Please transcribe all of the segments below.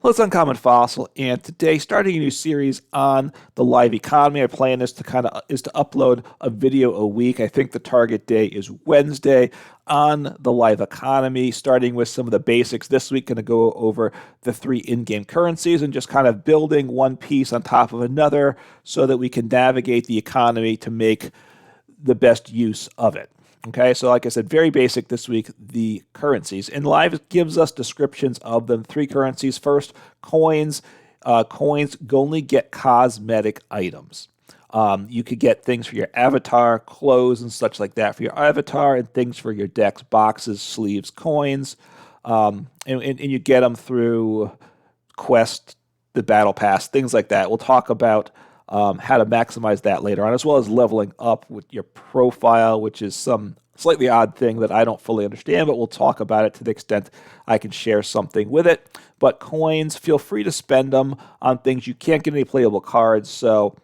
Well, it's Uncommon Fossil, and today, starting a new series on the live economy. I plan this to is to upload a video a week. I think the target day is Wednesday on the live economy, starting with some of the basics. This week, going to go over the three in-game currencies and just kind of building one piece on top of another so that we can navigate the economy to make the best use of it. Okay, so like I said, very basic this week, the currencies. And Live gives us descriptions of them. Three currencies. First, coins. Coins only get cosmetic items. You could get things for your avatar, clothes and such like that for your avatar, and things for your decks, boxes, sleeves, coins. And you get them through quest, the battle pass, things like that. We'll talk about how to maximize that later on, as well as leveling up with your profile, which is some slightly odd thing that I don't fully understand, but we'll talk about it to the extent I can share something with it. But coins, feel free to spend them on things. You can't get any playable cards, so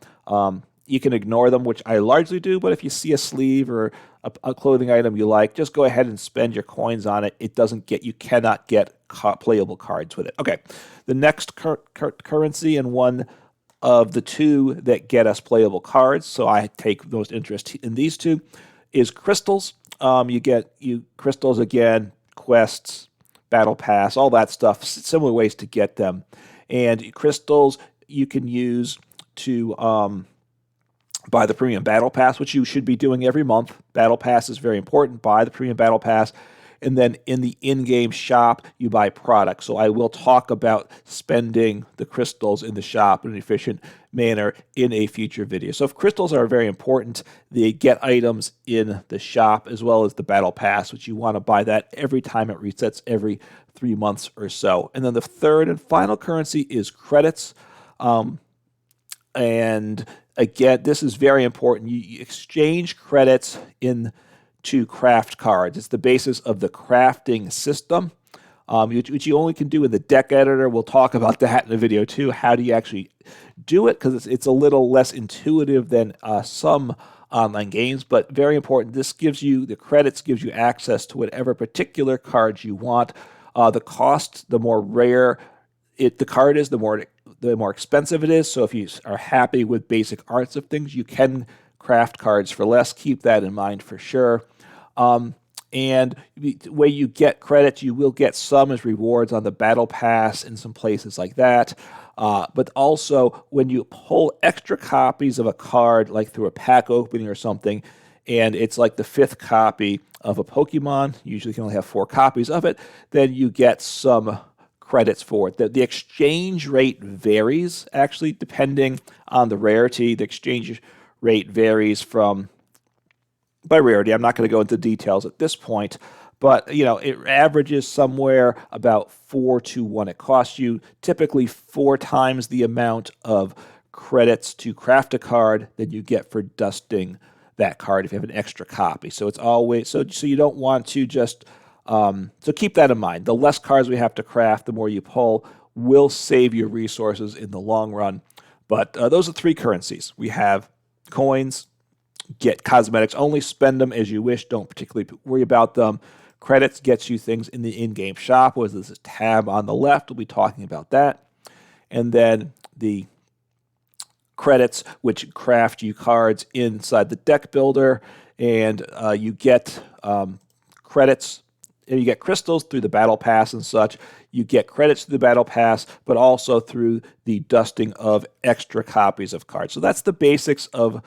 you can ignore them, which I largely do, but if you see a sleeve or a clothing item you like, just go ahead and spend your coins on it. You cannot get playable cards with it. Okay, the next currency, and one of the two that get us playable cards, so I take most interest in these two, is crystals. You get crystals again, quests, battle pass, all that stuff, similar ways to get them. And crystals you can use to buy the premium battle pass, which you should be doing every month. Battle pass is very important. Buy the premium battle pass. And then in the in-game shop, you buy products. So I will talk about spending the crystals in the shop in an efficient manner in a future video. So if crystals are very important, they get items in the shop as well as the battle pass, which you want to buy that every time it resets every 3 months or so. And then the third and final currency is credits. And again, this is very important. You exchange credits to craft cards. It's the basis of the crafting system, which you only can do in the deck editor. We'll talk about that in the video too. How do you actually do it? Because it's a little less intuitive than some online games, but very important. The credits gives you access to whatever particular cards you want. The cost, the more rare the card is, the more expensive it is. So if you are happy with basic arts of things, you can craft cards for less. Keep that in mind for sure. And the way you get credits, you will get some as rewards on the battle pass in some places like that. But also when you pull extra copies of a card, like through a pack opening or something, and it's like the 5th copy of a Pokemon, usually you can only have 4 copies of it, then you get some credits for it. The exchange rate varies, actually, depending on the rarity. The exchange rate varies by rarity. I'm not going to go into details at this point, but it averages somewhere about 4 to 1. It costs you typically 4 times the amount of credits to craft a card than you get for dusting that card if you have an extra copy. So it's always so you don't want to just so keep that in mind. The less cards we have to craft, the more you pull, will save you resources in the long run. But those are 3 currencies. We have coins, get cosmetics, only spend them as you wish, don't particularly worry about them. Credits gets you things in the in-game shop, there's a tab on the left, we'll be talking about that. And then the credits, which craft you cards inside the deck builder, and you get credits. You get crystals through the battle pass and such. You get credits through the battle pass, but also through the dusting of extra copies of cards. So that's the basics of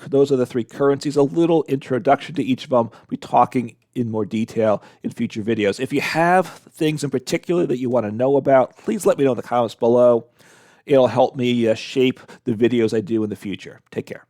those are the 3 currencies. A little introduction to each of them. We'll be talking in more detail in future videos. If you have things in particular that you want to know about, please let me know in the comments below. It'll help me shape the videos I do in the future. Take care.